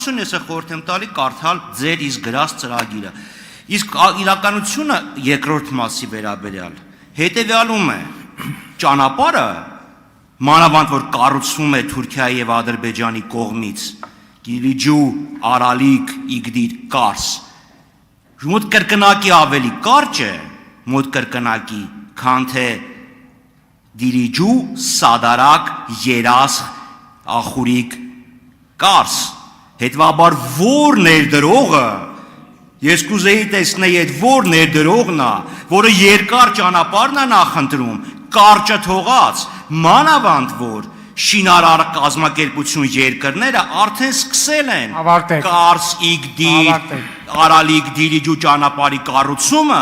Ես խորհուրդ եմ տալի կարդալ ձեր իսկ գրած ծրագիրը։ Իսկ իրականությունը երկրորդ մասի վերաբերյալ հետևյալում է. ճանապարհը, մանավանդ որ կառուցվում է Թուրքիայի եւ Ադրբեջանի կողմից, Գիլիջու, Արալիկ, Իգդիր, Կարս, մոտ կրկնակի ավելի կարճ է, մոտ կրկնակի, քան թե Դիլիջու, Սադարակ, Երասխ, Ախուրիկ, Կարս։ Հետվաբար որ ներդրողը, ես կուզեի տեսնեի այդ որ ներդրողն է, որը երկար ճանապարհն է նախընտրում, կարճը թողած, մանավանդ որ շինարար կազմակերպություն երկրները արդեն սկսել են Կարս, Իգդիր, Արալիկ, Դիլիջու ճանապարհի կառուցումը,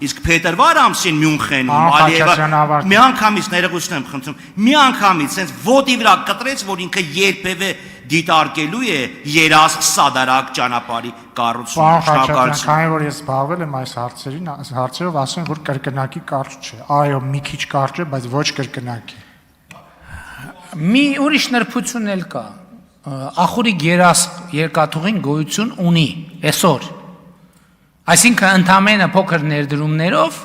իսկ փետրվար ամսին Մյունխենում Ալիևը միանգամից ներողություն եմ խնդրում, միանգամից sense ոտի վրա կտրեց, որ ինքը երբևէ դիտարկելու է Երասխ Սադարակ ճանապարհի կառուցումը։ Շնորհակալություն։ Քանի որ ես զբաղվել եմ այս հարցերով, ասեմ, որ կրկնակի կարճ չէ։ Այո, մի քիչ կարճ է, բայց ոչ կրկնակի։ Մի ուրիշ նրբություն էլ կա։ Ախուրիկ Երասխ երկաթուղին գոյություն ունի այսօր։ Այսինքն ընդամենը փոքր ներդրումներով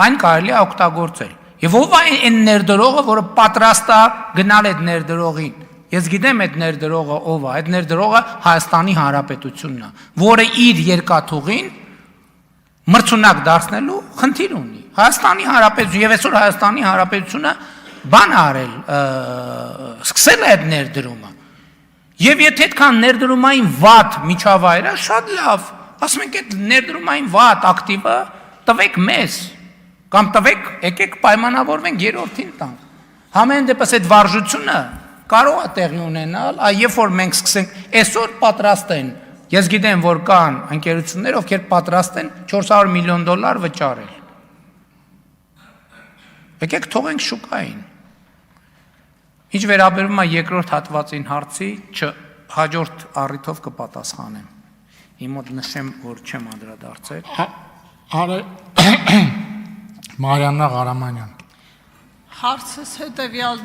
այն կարելի է օգտագործել։ Եվ ով է այն ներդրողը, որը պատրաստ է գնալ այդ ներդրողին։ Ես գիտեմ այդ ներդրողը ով է, այդ ներդրողը Հայաստանի Հանրապետությունն է, որը իր երկաթուղին մրցունակ դարձնելու խնդիր ունի։ Հայաստանի Հանրապետություն եւ այսօր Հայաստանի Հանրապետությունը բան արել, սկսել է այդ ներդրումը։ Եւ եթե այդքան ներդրումային վատ միջավայրը շատ լավ, ասում ենք այդ ներդրումային վատ ակտիվը տվեք մեզ, կամ տվեք, եկեք պայմանավորվենք երրորդին տանք։ Համեն դեպս այդ վարժությունը կարող է տեղի ունենալ, երբ որ մենք սկսենք, այսօր պատրաստ են, ես գիտեմ, որ կան ընկերություններ, ովքեր պատրաստ են $400 միլիոն վճարել։ Եկեք թողենք շուկային։ Ինչ վերաբերում է երկրորդ հատվածին հարցի, հաջորդ առիթով կպատասխանեմ։ Իմ մոտ նշեմ, որ չեմ անդրադարձել։ Մարիաննա Ղարամանյան։ Հարցս հետևյալն